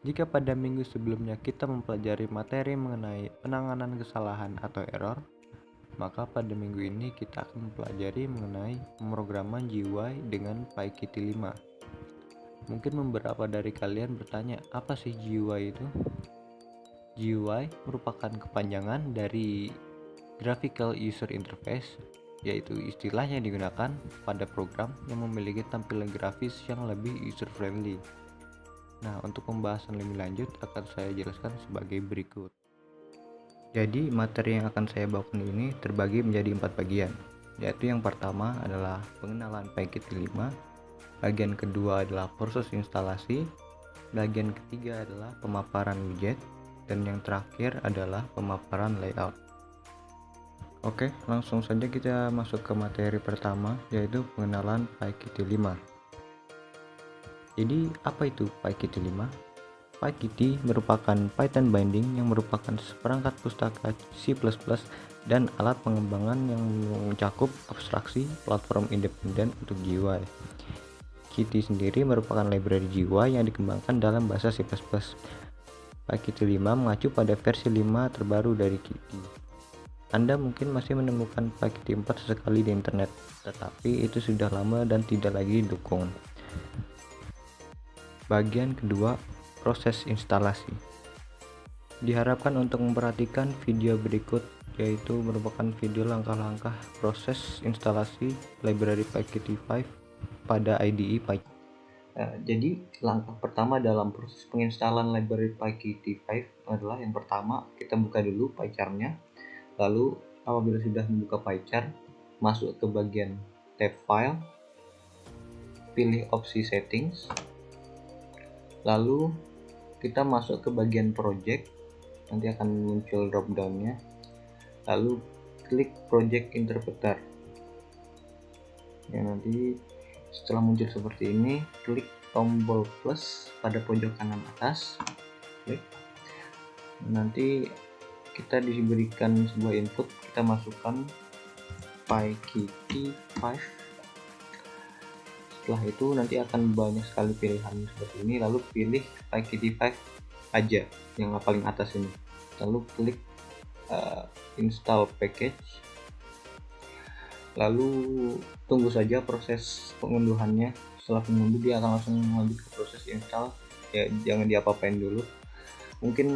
Jika pada minggu sebelumnya kita mempelajari materi mengenai penanganan kesalahan atau error, maka pada minggu ini kita akan mempelajari mengenai pemrograman GUI dengan PyKitty 5. Mungkin beberapa dari kalian bertanya, apa sih GUI itu? GUI merupakan kepanjangan dari Graphical User Interface, yaitu istilah yang digunakan pada program yang memiliki tampilan grafis yang lebih user-friendly. Nah, untuk pembahasan lebih lanjut akan saya jelaskan sebagai berikut. Jadi, materi yang akan saya bawakan ini terbagi menjadi 4 bagian, yaitu yang pertama adalah pengenalan PyKitty 5, bagian kedua adalah proses instalasi, bagian ketiga adalah pemaparan widget, dan yang terakhir adalah pemaparan layout. Oke, langsung saja kita masuk ke materi pertama, yaitu pengenalan PyKitty 5. Jadi, apa itu PyKitty 5? PyKitty merupakan Python binding yang merupakan seperangkat pustaka C++ dan alat pengembangan yang mencakup abstraksi platform independen untuk GUI. Kitty sendiri merupakan library GUI yang dikembangkan dalam bahasa C++. PyKitty 5 mengacu pada versi 5 terbaru dari Kitty. Anda mungkin masih menemukan PyKitty 4 sesekali di internet, tetapi itu sudah lama dan tidak lagi didukung. Bagian kedua, proses instalasi. Diharapkan untuk memperhatikan video berikut, yaitu merupakan video langkah-langkah proses instalasi library PyKitty 5 pada IDE PyCharm. Jadi langkah pertama dalam proses penginstalan library PyKitty 5 adalah yang pertama kita buka dulu PyCharm-nya. Lalu apabila sudah membuka PyCharm, masuk ke bagian tab file, pilih opsi settings, lalu kita masuk ke bagian project, nanti akan muncul drop down-nya, lalu klik project interpreter. Ya, nanti setelah muncul seperti ini, klik tombol plus pada pojok kanan atas, klik. Nanti kita diberikan sebuah input, kita masukkan PyKitty 5. Setelah itu nanti akan banyak sekali pilihan seperti ini, lalu pilih PyKitty 5 aja yang paling atas ini, lalu klik install package, lalu tunggu saja proses pengunduhannya. Setelah mengunduh dia akan langsung lanjut ke proses install, ya jangan diapa-apain dulu. Mungkin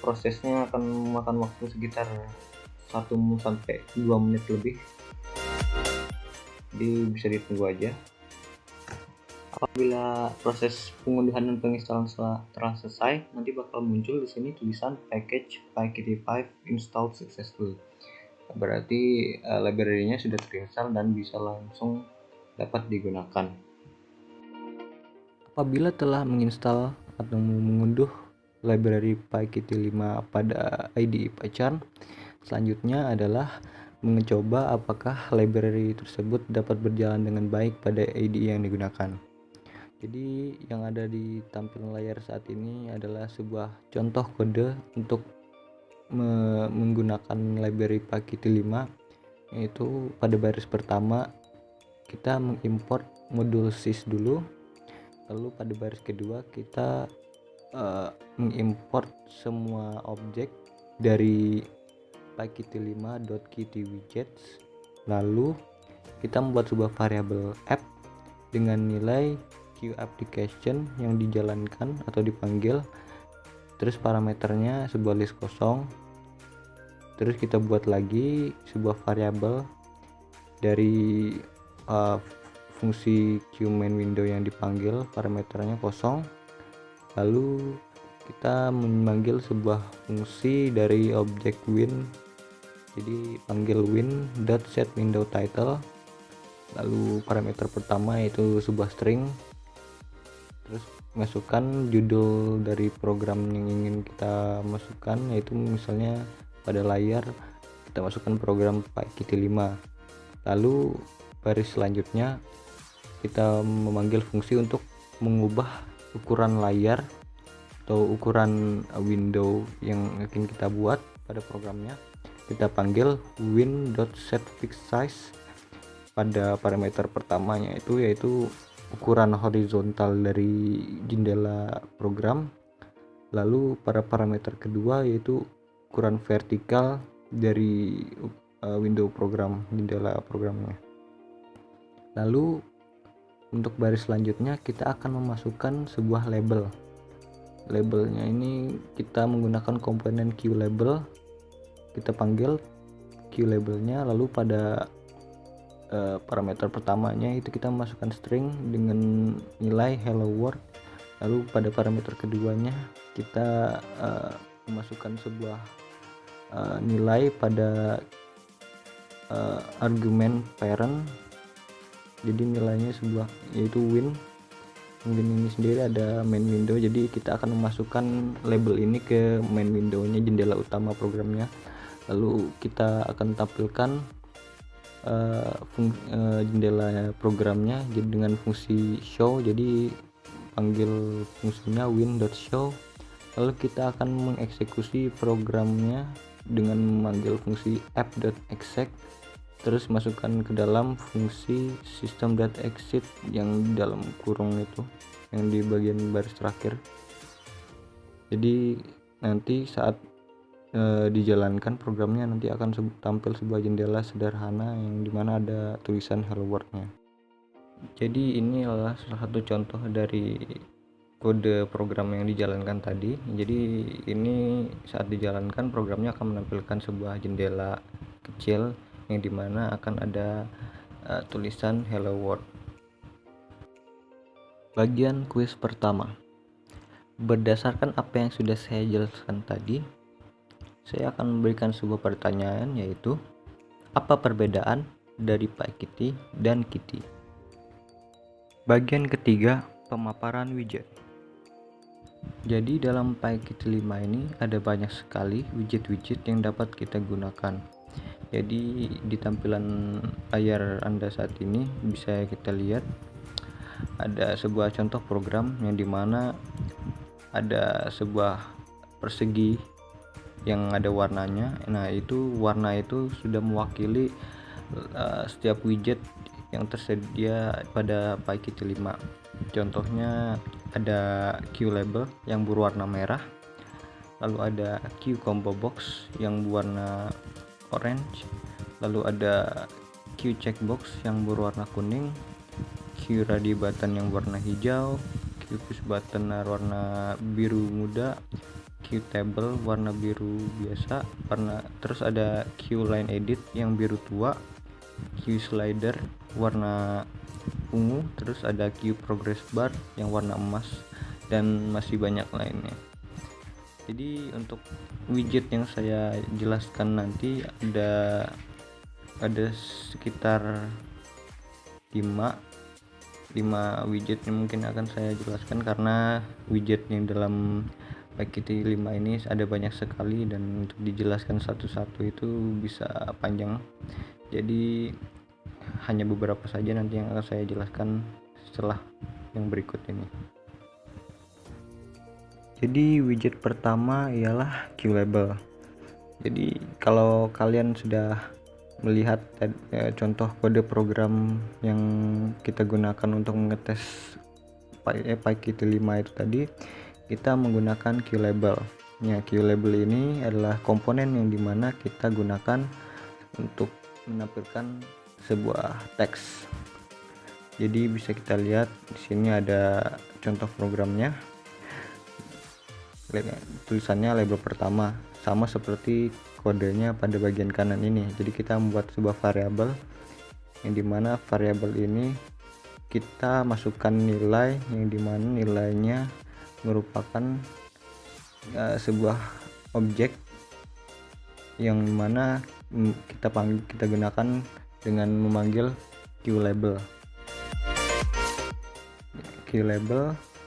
prosesnya akan memakan waktu sekitar 1 sampai 2 menit lebih, jadi bisa ditunggu aja. Apabila proses pengunduhan dan penginstalan telah selesai, nanti bakal muncul di sini tulisan package PyKitty 5 installed successfully. Berarti library-nya sudah terinstall dan bisa langsung dapat digunakan. Apabila telah menginstal atau mengunduh library PyKitty 5 pada IDE PyCharm, selanjutnya adalah mencoba apakah library tersebut dapat berjalan dengan baik pada IDE yang digunakan. Jadi yang ada di tampilan layar saat ini adalah sebuah contoh kode untuk menggunakan library PyKitty 5, yaitu pada baris pertama kita mengimport modul sys dulu, lalu pada baris kedua kita mengimport semua objek dari PyKitty 5.kittywidgets, lalu kita membuat sebuah variabel app dengan nilai QApplication yang dijalankan atau dipanggil, terus parameternya sebuah list kosong, terus kita buat lagi sebuah variabel dari fungsi QMainWindow yang dipanggil, parameternya kosong, lalu kita memanggil sebuah fungsi dari objek win, jadi panggil win.setWindowTitle, lalu parameter pertama yaitu sebuah string, terus masukkan judul dari program yang ingin kita masukkan, yaitu misalnya pada layar kita masukkan program PyKitty 5. Lalu baris selanjutnya kita memanggil fungsi untuk mengubah ukuran layar atau ukuran window yang akan kita buat pada programnya. Kita panggil win.setFixSize pada parameter pertamanya yaitu ukuran horizontal dari jendela program, Lalu pada parameter kedua yaitu ukuran vertikal dari window program, jendela programnya. Lalu untuk baris selanjutnya kita akan memasukkan sebuah label. Labelnya ini kita menggunakan komponen QLabel. Kita panggil QLabelnya, lalu pada parameter pertamanya itu kita masukkan string dengan nilai hello world. Lalu pada parameter keduanya kita memasukkan sebuah nilai pada argumen parent. Jadi nilainya sebuah yaitu win ini sendiri ada main window, jadi kita akan memasukkan label ini ke main windownya, jendela utama programnya. Lalu kita akan tampilkan jendela programnya jadi dengan fungsi show, jadi panggil fungsinya win.show. Lalu kita akan mengeksekusi programnya dengan memanggil fungsi app.exec, terus masukkan ke dalam fungsi system.exit yang di dalam kurung itu, yang di bagian baris terakhir. Jadi nanti saat dijalankan programnya nanti akan tampil sebuah jendela sederhana yang dimana ada tulisan hello world-nya. Jadi ini adalah salah satu contoh dari kode program yang dijalankan tadi. Jadi ini saat dijalankan programnya akan menampilkan sebuah jendela kecil yang dimana akan ada tulisan hello world. Bagian kuis pertama. Berdasarkan apa yang sudah saya jelaskan tadi, saya akan memberikan sebuah pertanyaan, yaitu apa perbedaan dari PyKitty dan Kitty. Bagian ketiga, pemaparan widget. Jadi dalam PyKitty 5 ini ada banyak sekali widget-widget yang dapat kita gunakan. Jadi di tampilan layar Anda saat ini bisa kita lihat ada sebuah contoh program yang dimana ada sebuah persegi yang ada warnanya. Nah, itu warna itu sudah mewakili setiap widget yang tersedia pada PyKitty 5. Contohnya ada QLabel yang berwarna merah, lalu ada QComboBox yang berwarna orange, lalu ada QCheckbox yang berwarna kuning, QReadyButton yang warna hijau, QPushButton warna biru muda, QTable warna biru biasa, terus ada QLineEdit yang biru tua, QSlider warna ungu, terus ada QProgressBar yang warna emas, dan masih banyak lainnya. Jadi untuk widget yang saya jelaskan nanti ada sekitar 5 widget yang mungkin akan saya jelaskan, karena widget yang dalam PyKitty 5 ini ada banyak sekali dan untuk dijelaskan satu-satu itu bisa panjang. Jadi hanya beberapa saja nanti yang akan saya jelaskan setelah yang berikut ini. Jadi widget pertama ialah QLabel. Jadi kalau kalian sudah melihat contoh kode program yang kita gunakan untuk mengetes PyKitty 5 itu tadi, kita menggunakan QLabel. Ya, QLabel ini adalah komponen yang dimana kita gunakan untuk menampilkan sebuah teks. Jadi bisa kita lihat di sini ada contoh programnya. Tulisannya label pertama sama seperti kodenya pada bagian kanan ini. Jadi kita membuat sebuah variabel yang dimana variabel ini kita masukkan nilai yang dimana nilainya merupakan sebuah objek yang mana kita gunakan dengan memanggil QLabel.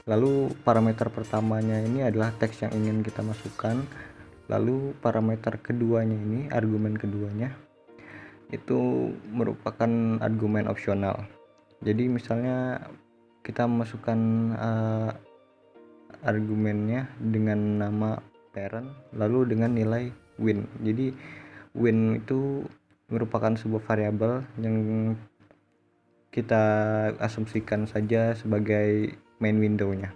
Lalu parameter pertamanya ini adalah teks yang ingin kita masukkan. Lalu parameter keduanya ini, argumen keduanya itu merupakan argumen opsional. Jadi misalnya kita memasukkan argumennya dengan nama parent lalu dengan nilai win. Jadi win itu merupakan sebuah variabel yang kita asumsikan saja sebagai main window-nya.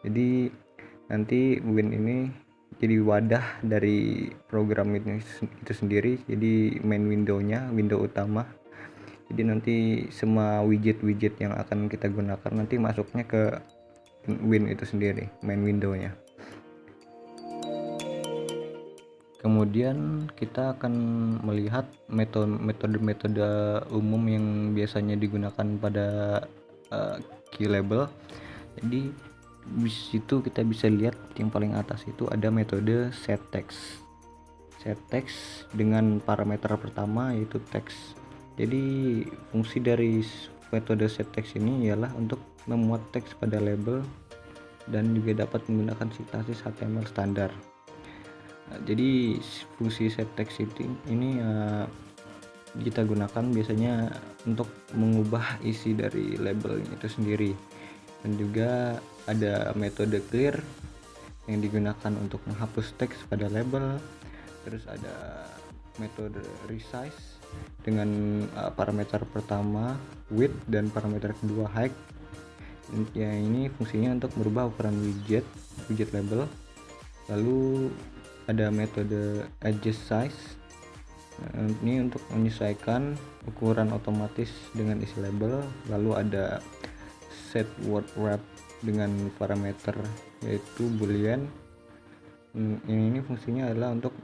Jadi nanti win ini jadi wadah dari program itu sendiri, jadi main window utama. Jadi nanti semua widget yang akan kita gunakan nanti masuknya ke win itu sendiri, main window-nya. Kemudian kita akan melihat metode-metode umum yang biasanya digunakan pada key label. Jadi di situ kita bisa lihat yang paling atas itu ada metode set text. Set text dengan parameter pertama yaitu text. Jadi fungsi dari metode set text ini ialah untuk memuat teks pada label dan juga dapat menggunakan sintaksis HTML standar. Jadi fungsi set text ini kita gunakan biasanya untuk mengubah isi dari label itu sendiri, dan juga ada metode clear yang digunakan untuk menghapus teks pada label. Terus ada metode resize dengan parameter pertama width dan parameter kedua height. Ya, ini fungsinya untuk merubah ukuran widget label. Lalu ada metode adjust size, ini untuk menyesuaikan ukuran otomatis dengan isi label. Lalu ada set word wrap dengan parameter yaitu boolean. Ini fungsinya adalah untuk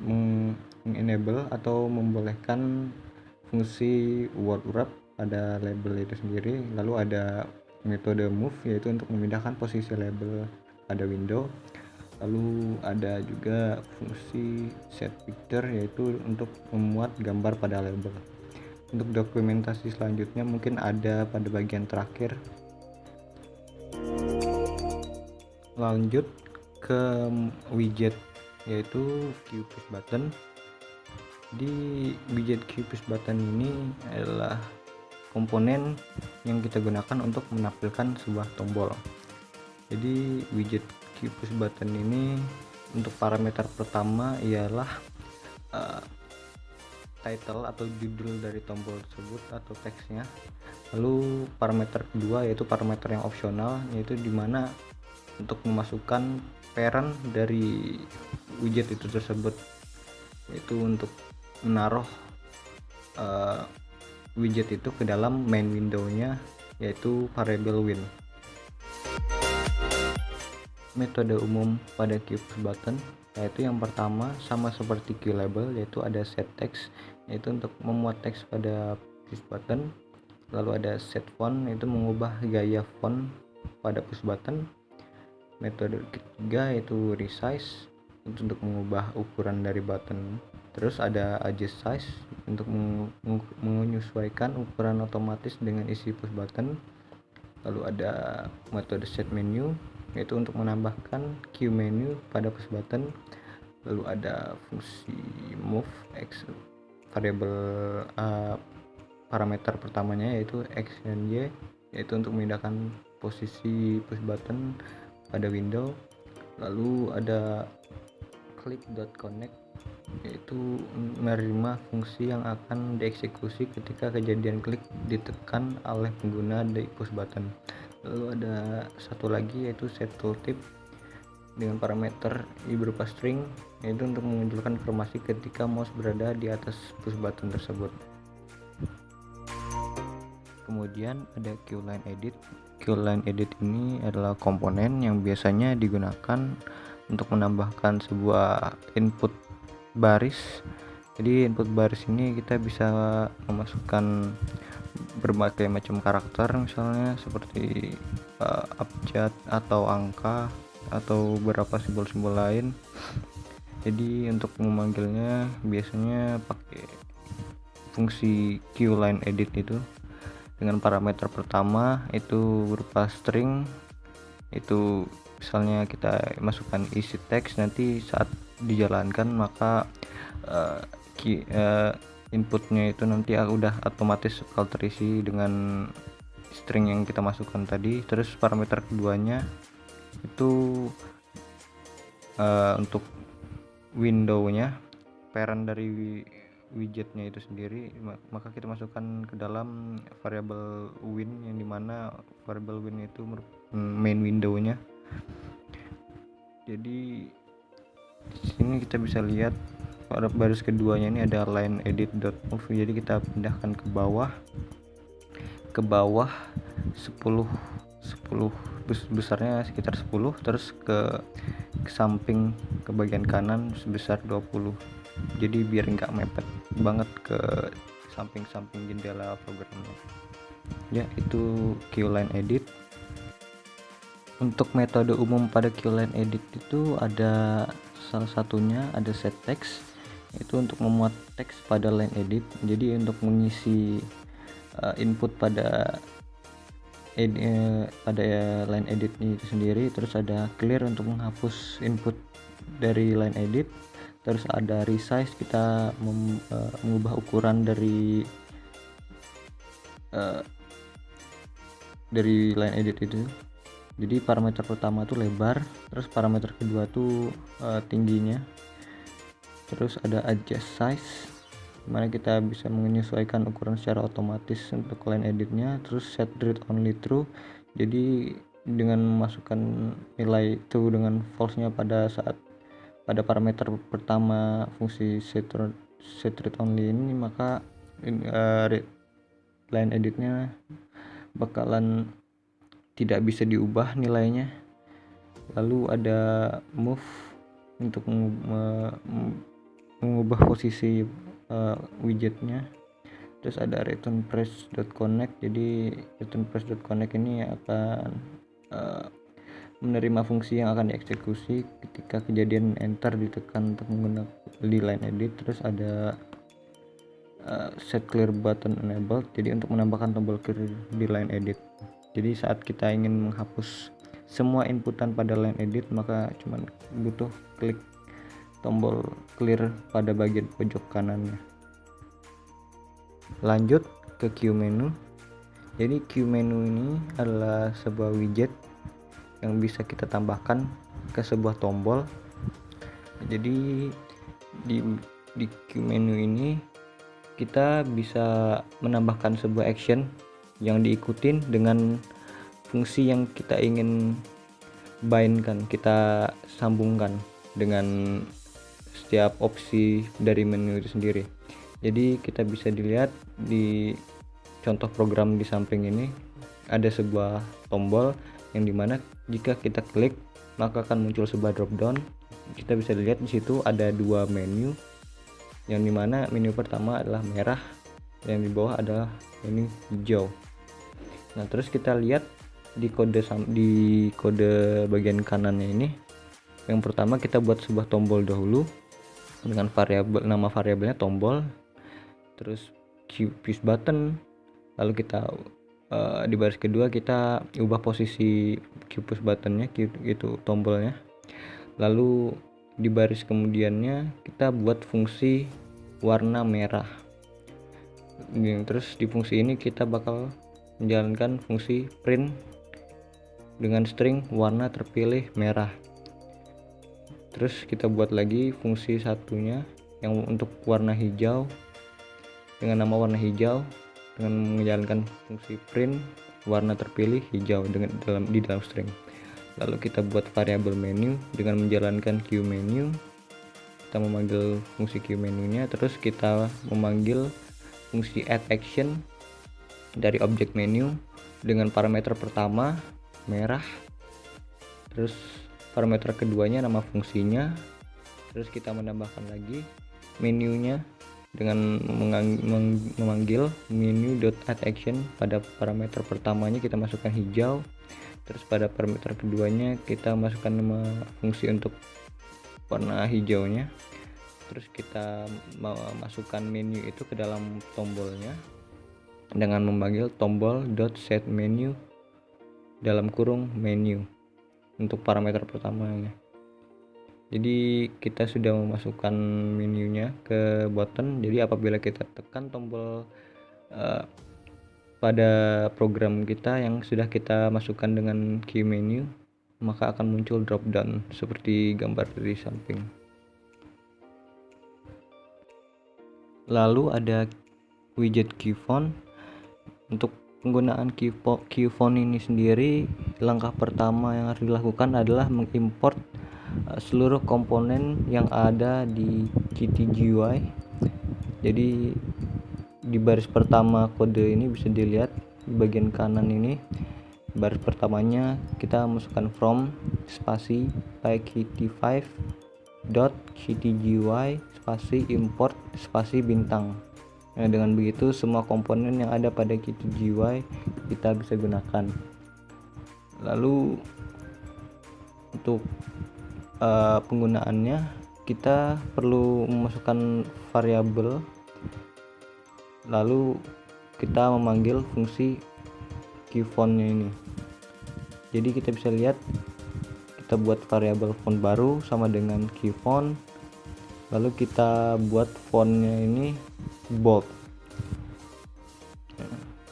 mengenable atau membolehkan fungsi word wrap pada label itu sendiri. Lalu ada metode move yaitu untuk memindahkan posisi label pada window. Lalu ada juga fungsi set picture yaitu untuk memuat gambar pada label. Untuk dokumentasi selanjutnya mungkin ada pada bagian terakhir. Lanjut ke widget yaitu queue push button. Di widget queue push button ini adalah komponen yang kita gunakan untuk menampilkan sebuah tombol. Jadi widget queue push button ini untuk parameter pertama ialah title atau judul dari tombol tersebut atau teksnya. Lalu parameter kedua yaitu parameter yang opsional, yaitu dimana untuk memasukkan parent dari widget itu tersebut, yaitu untuk menaruh widget itu ke dalam main window-nya yaitu variable win. Metode umum pada queue push button yaitu yang pertama sama seperti queue label, yaitu ada set text yaitu untuk memuat teks pada push button. Lalu ada set font yaitu mengubah gaya font pada push button. Metode ketiga yaitu resize untuk mengubah ukuran dari button. Terus ada adjust size untuk menyesuaikan ukuran otomatis dengan isi push button. Lalu ada metode set menu yaitu untuk menambahkan queue menu pada push button. Lalu ada fungsi move x variable parameter pertamanya yaitu x dan y, yaitu untuk memindahkan posisi push button pada window. Lalu ada click.connect yaitu menerima fungsi yang akan dieksekusi ketika kejadian klik ditekan oleh pengguna di push button. Lalu ada satu lagi yaitu set tooltip dengan parameter i berupa string, yaitu untuk memunculkan informasi ketika mouse berada di atas push button tersebut. Kemudian ada queueline edit. Queueline edit ini adalah komponen yang biasanya digunakan untuk menambahkan sebuah input baris. Jadi input baris ini kita bisa memasukkan berbagai macam karakter, misalnya seperti abjad atau angka atau beberapa simbol-simbol lain. Jadi untuk memanggilnya biasanya pakai fungsi queueline edit itu dengan parameter pertama itu berupa string. Itu misalnya kita masukkan isi teks, nanti saat dijalankan maka inputnya itu nanti udah otomatis bakal terisi dengan string yang kita masukkan tadi. Terus parameter keduanya itu untuk window-nya, parent dari widgetnya itu sendiri, maka kita masukkan ke dalam variable win, yang dimana variable win itu main window-nya. Jadi di sini kita bisa lihat pada baris keduanya ini ada line edit.move, jadi kita pindahkan ke bawah 10 besarnya sekitar 10, terus ke samping ke bagian kanan sebesar 20, jadi biar nggak mepet banget ke samping-samping jendela programnya ya. Itu Qline Edit. Untuk metode umum pada Qline Edit itu ada salah satunya ada set text, itu untuk memuat teks pada line edit. Jadi untuk mengisi input pada line edit itu sendiri. Terus ada clear untuk menghapus input dari line edit. Terus ada resize, kita mengubah ukuran dari line edit itu. Jadi parameter pertama tuh lebar, terus parameter kedua tuh tingginya. Terus ada adjust size, dimana kita bisa menyesuaikan ukuran secara otomatis untuk line editnya. Terus set read only true, jadi dengan memasukkan nilai true dengan false nya pada parameter pertama fungsi set read only ini, maka line editnya bakalan tidak bisa diubah nilainya. Lalu ada move untuk mengubah posisi widgetnya. Terus ada return press.connect, jadi return press.connect ini akan menerima fungsi yang akan dieksekusi ketika kejadian enter ditekan untuk menggunakan di line edit. Terus ada set clear button enabled, jadi untuk menambahkan tombol clear di line edit. Jadi saat kita ingin menghapus semua inputan pada line edit, maka cuman butuh klik tombol clear pada bagian pojok kanannya. Lanjut ke QMenu. Jadi QMenu ini adalah sebuah widget yang bisa kita tambahkan ke sebuah tombol. Jadi di QMenu ini kita bisa menambahkan sebuah action yang diikutin dengan fungsi yang kita ingin bindkan, kita sambungkan dengan setiap opsi dari menu itu sendiri. Jadi kita bisa dilihat di contoh program di samping ini ada sebuah tombol yang dimana jika kita klik maka akan muncul sebuah drop down. Kita bisa dilihat di situ ada dua menu, yang dimana menu pertama adalah merah, yang di bawah adalah menu hijau. Nah, terus kita lihat di kode bagian kanannya ini, yang pertama kita buat sebuah tombol dahulu dengan nama variabelnya tombol, terus push button. Lalu kita di baris kedua kita ubah posisi push buttonnya, itu tombolnya. Lalu di baris kemudiannya kita buat fungsi warna merah. Terus di fungsi ini kita bakal menjalankan fungsi print dengan string warna terpilih merah. Terus kita buat lagi fungsi satunya yang untuk warna hijau dengan nama warna hijau, dengan menjalankan fungsi print warna terpilih hijau di dalam string. Lalu kita buat variabel menu dengan menjalankan QMenu. Kita memanggil fungsi QMenu-nya, terus kita memanggil fungsi add action dari objek menu dengan parameter pertama merah, terus parameter keduanya nama fungsinya, terus kita menambahkan lagi menunya dengan memanggil menu.addAction. Pada parameter pertamanya kita masukkan hijau, terus pada parameter keduanya kita masukkan nama fungsi untuk warna hijaunya, terus kita masukkan menu itu ke dalam tombolnya dengan memanggil tombol.setMenu dalam kurung menu untuk parameter pertamanya. Jadi kita sudah memasukkan menunya ke button. Jadi apabila kita tekan tombol pada program kita yang sudah kita masukkan dengan QMenu, maka akan muncul drop down seperti gambar di samping. Lalu ada widget QFont. Untuk penggunaan QFont ini sendiri, langkah pertama yang harus dilakukan adalah mengimport seluruh komponen yang ada di Qt GUI. Jadi di baris pertama kode ini bisa dilihat di bagian kanan ini, baris pertamanya kita masukkan from spasi pyqt5 dot qtgui spasi import spasi bintang. Nah, dengan begitu semua komponen yang ada pada Qt GUI kita bisa gunakan. Lalu untuk penggunaannya kita perlu memasukkan variabel, lalu kita memanggil fungsi keyfontnya ini. Jadi kita bisa lihat kita buat variabel font baru sama dengan keyfont, lalu kita buat fontnya ini bold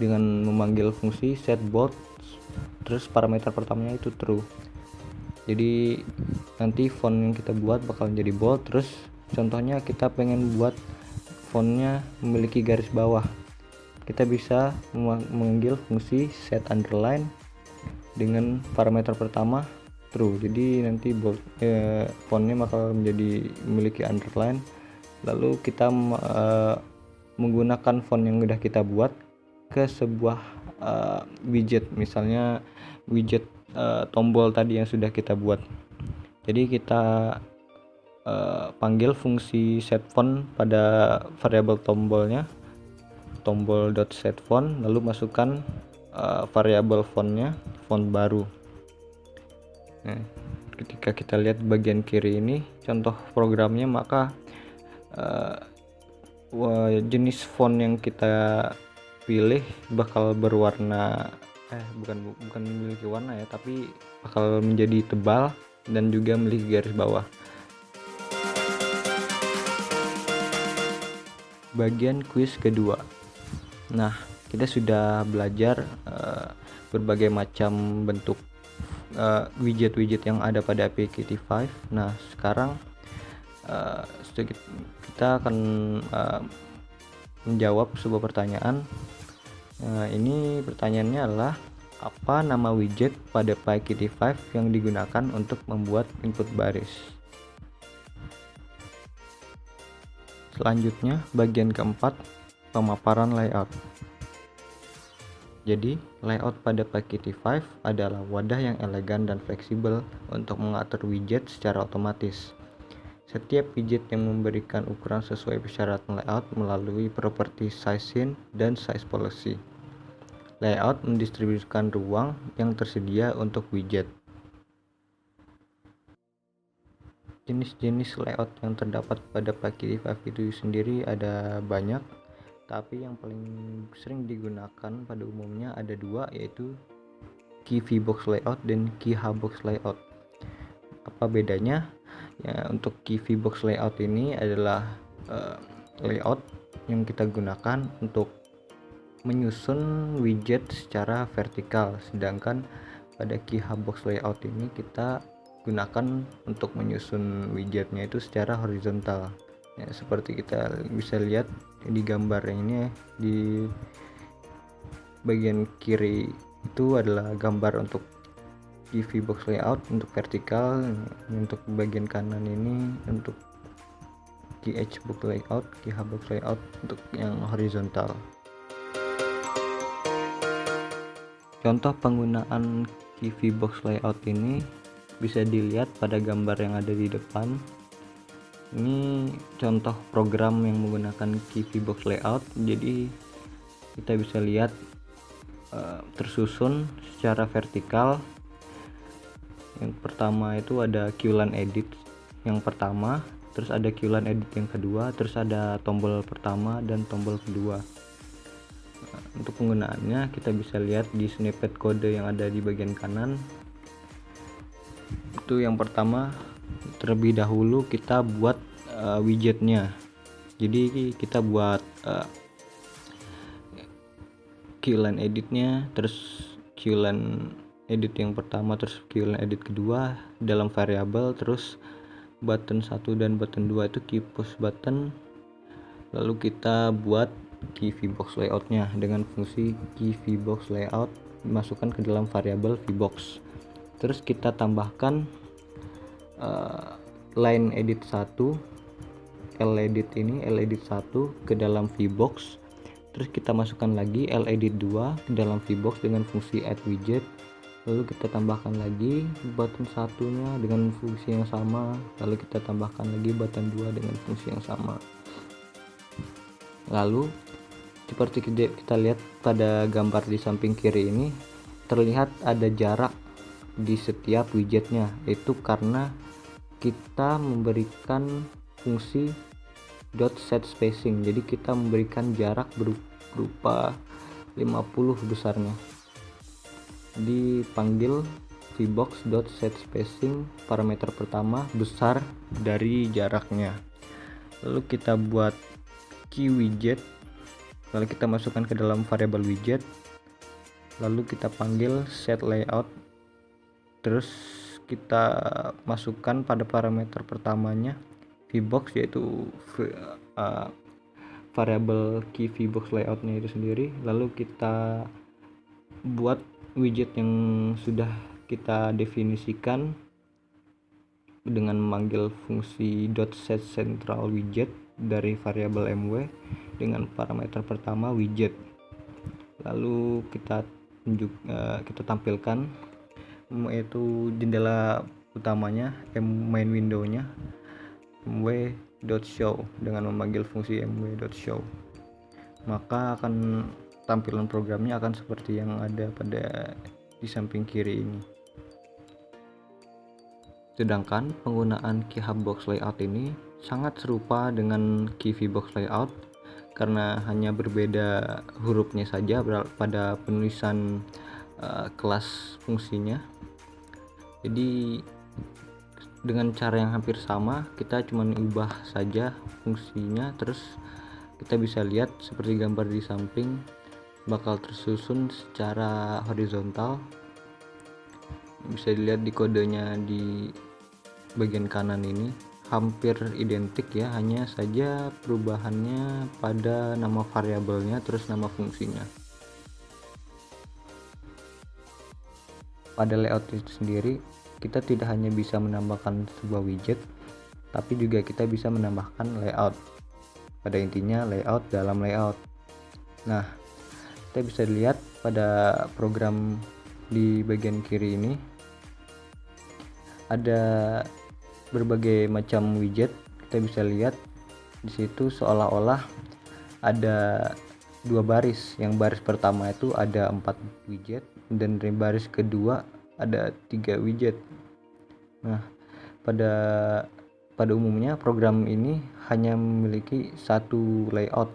dengan memanggil fungsi set bold, terus parameter pertamanya itu true. Jadi nanti font yang kita buat bakal jadi bold. Terus contohnya kita pengen buat fontnya memiliki garis bawah, kita bisa memanggil fungsi set underline dengan parameter pertama true. Jadi nanti bold fontnya bakal menjadi memiliki underline. Lalu kita menggunakan font yang udah kita buat ke sebuah widget, misalnya widget tombol tadi yang sudah kita buat. Jadi kita panggil fungsi set font pada variabel tombolnya, tombol.setFont, lalu masukkan variabel fontnya font baru. Nah, ketika kita lihat bagian kiri ini contoh programnya, maka jenis font yang kita pilih bakal berwarna bukan memiliki warna ya, tapi bakal menjadi tebal dan juga memiliki garis bawah. Bagian kuis kedua. Nah, kita sudah belajar berbagai macam bentuk widget-widget yang ada pada API Qt5. Nah, sekarang kita akan menjawab sebuah pertanyaan. Ini pertanyaannya adalah apa nama widget pada PyQt5 yang digunakan untuk membuat input baris. Selanjutnya bagian keempat, pemaparan layout. Jadi layout pada PyQt5 adalah wadah yang elegan dan fleksibel untuk mengatur widget secara otomatis. Setiap widget yang memberikan ukuran sesuai persyaratan layout melalui properti size scene dan size policy. Layout mendistribusikan ruang yang tersedia untuk widget. Jenis-jenis layout yang terdapat pada PyQt5 itu sendiri ada banyak, tapi yang paling sering digunakan pada umumnya ada dua, yaitu Key VBox layout dan Key Hbox layout. Apa bedanya? Ya, untuk Key VBox layout ini adalah layout yang kita gunakan untuk menyusun widget secara vertikal, sedangkan pada Key Hbox layout ini kita gunakan untuk menyusun widgetnya itu secara horizontal. Ya, seperti kita bisa lihat di gambar ini, di bagian kiri itu adalah gambar untuk Key VBox layout untuk vertikal, untuk bagian kanan ini untuk Key Hbox layout, Key Hbox layout untuk yang horizontal. Contoh penggunaan Key VBox layout ini bisa dilihat pada gambar yang ada di depan. Ini contoh program yang menggunakan Key VBox layout. Jadi kita bisa lihat tersusun secara vertikal. Yang pertama itu ada Qline edit yang pertama, terus ada Qline edit yang kedua, terus ada tombol pertama dan tombol kedua. Untuk penggunaannya kita bisa lihat di snippet kode yang ada di bagian kanan. Itu yang pertama, terlebih dahulu kita buat widgetnya. Jadi kita buat Qline editnya, terus Qline edit yang pertama, terus Qline edit kedua dalam variabel, terus button 1 dan button 2 itu key push button. Lalu kita buat Key VBox layoutnya dengan fungsi Key VBox layout dimasukkan ke dalam variabel VBox. Terus kita tambahkan line edit 1 Ledit 1 ke dalam VBox, terus kita masukkan lagi Ledit 2 ke dalam VBox dengan fungsi add widget, lalu kita tambahkan lagi button satunya dengan fungsi yang sama, lalu kita tambahkan lagi button 2 dengan fungsi yang sama. Lalu seperti kita lihat pada gambar di samping kiri ini, terlihat ada jarak di setiap widgetnya, itu karena kita memberikan fungsi .set spacing. Jadi kita memberikan jarak berupa 50 besarnya. Dipanggil VBox.set spacing, parameter pertama besar dari jaraknya. Lalu kita buat key widget, lalu kita masukkan ke dalam variabel widget, lalu kita panggil set layout, terus kita masukkan pada parameter pertamanya VBox, yaitu variabel key VBox layoutnya itu sendiri. Lalu kita buat widget yang sudah kita definisikan dengan memanggil fungsi .set central widget dari variabel mw dengan parameter pertama widget. Lalu kita tampilkan yaitu jendela utamanya, main window-nya mw.show dengan memanggil fungsi mw.show, maka akan tampilan programnya akan seperti yang ada pada di samping kiri ini. Sedangkan penggunaan key hubbox layout ini sangat serupa dengan key VBox layout karena hanya berbeda hurufnya saja pada penulisan kelas fungsinya. Jadi dengan cara yang hampir sama, kita cuma ubah saja fungsinya, terus kita bisa lihat seperti gambar di samping bakal tersusun secara horizontal. Bisa dilihat di kodenya di bagian kanan ini hampir identik ya, hanya saja perubahannya pada nama variabelnya terus nama fungsinya. Pada layout itu sendiri, kita tidak hanya bisa menambahkan sebuah widget, tapi juga kita bisa menambahkan layout. Pada intinya layout dalam layout. Nah, kita bisa lihat pada program di bagian kiri ini ada berbagai macam widget. Kita bisa lihat di situ seolah-olah ada dua baris. Yang baris pertama itu ada 4 widget dan dari baris kedua ada 3 widget. Nah, pada umumnya program ini hanya memiliki satu layout,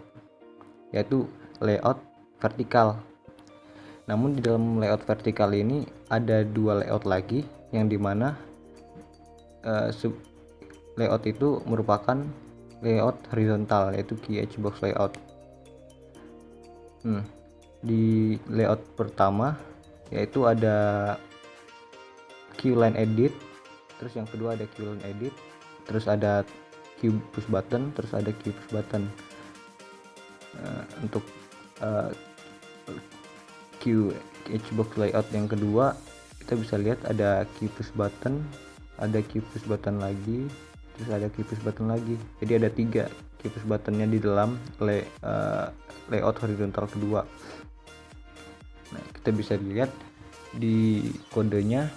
yaitu layout vertikal. Namun di dalam layout vertikal ini ada 2 layout lagi, yang dimana layout itu merupakan layout horizontal, yaitu key edge box layout. Di layout pertama yaitu ada Q-line edit, terus yang kedua ada Q-line edit, terus ada Q push button, terus ada Q push button. Untuk Q edge box layout yang kedua, kita bisa lihat ada Q push button, ada Q push button lagi, terus ada Q push button lagi. Jadi ada 3 Q push buttonnya di dalam layout horizontal kedua. Nah, kita bisa lihat di kodenya.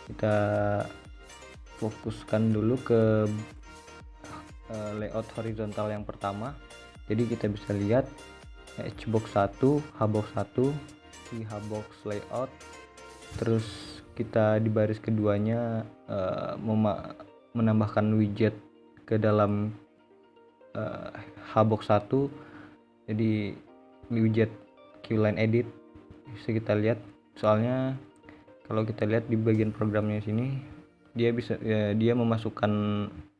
Kita fokuskan dulu ke layout horizontal yang pertama. Jadi kita bisa lihat hbox 1, hbox 1, di hbox layout, terus kita di baris keduanya menambahkan widget ke dalam hbox 1. Jadi widget Q-line edit bisa kita lihat, soalnya kalau kita lihat di bagian programnya sini, dia memasukkan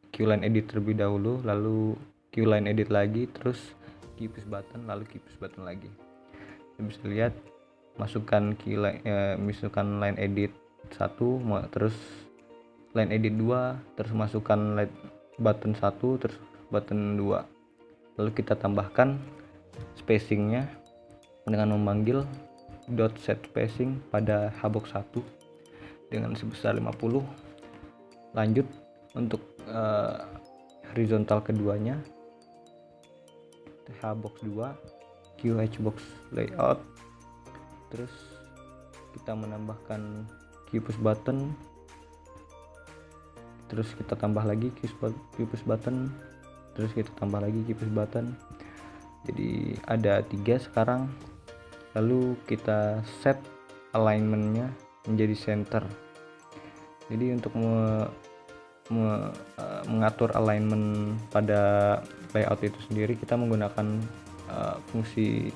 Q-line edit terlebih dahulu, lalu Q-line edit lagi, terus Q push button, lalu Q push button lagi. Kita bisa lihat masukkan misalkan line edit 1, terus line edit 2, terus masukkan button 1, terus button 2. Lalu kita tambahkan spacingnya dengan memanggil .set spacing pada hbox 1 dengan sebesar 50. Lanjut untuk horizontal keduanya, hbox 2 qhbox layout, terus kita menambahkan qpush button, terus kita tambah lagi qpush button, terus kita tambah lagi qpush button. Jadi ada 3 sekarang. Lalu kita set alignmentnya menjadi center. Jadi untuk mengatur alignment pada layout itu sendiri, kita menggunakan fungsi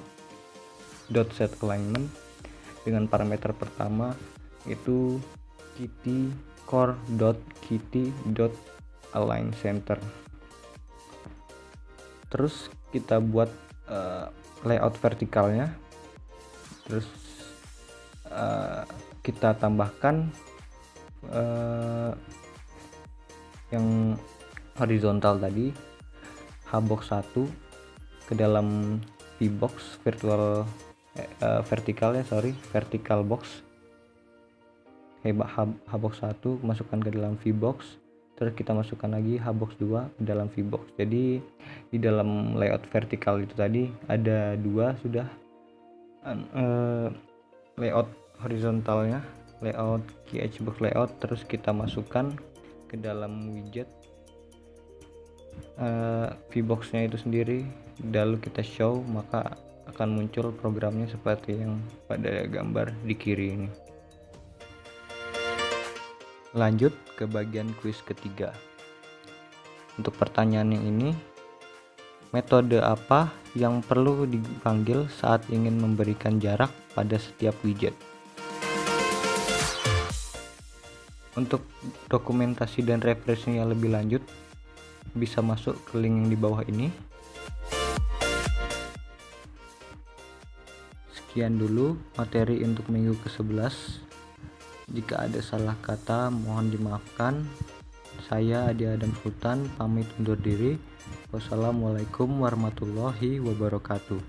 .set alignment dengan parameter pertama yaitu kitty core.kitty.align center. Terus kita buat layout vertikalnya, terus kita tambahkan yang horizontal tadi, hbox 1 ke dalam vbox vertical box. Hbox 1 masukkan ke dalam vbox, terus kita masukkan lagi hbox 2 ke dalam vbox. Jadi di dalam layout vertikal itu tadi ada 2 sudah layout horizontalnya, layout qhbox layout, terus kita masukkan ke dalam widget vbox-nya itu sendiri, lalu kita show, maka akan muncul programnya seperti yang pada gambar di kiri ini. Lanjut ke bagian kuis ketiga. Untuk pertanyaan yang ini, metode apa yang perlu dipanggil saat ingin memberikan jarak pada setiap widget? Untuk dokumentasi dan referensinya lebih lanjut, bisa masuk ke link yang di bawah ini. Sekian dulu materi untuk minggu ke-11. Jika ada salah kata, mohon dimaafkan. Saya Adi Adam Sultan pamit undur diri. Wassalamualaikum warahmatullahi wabarakatuh.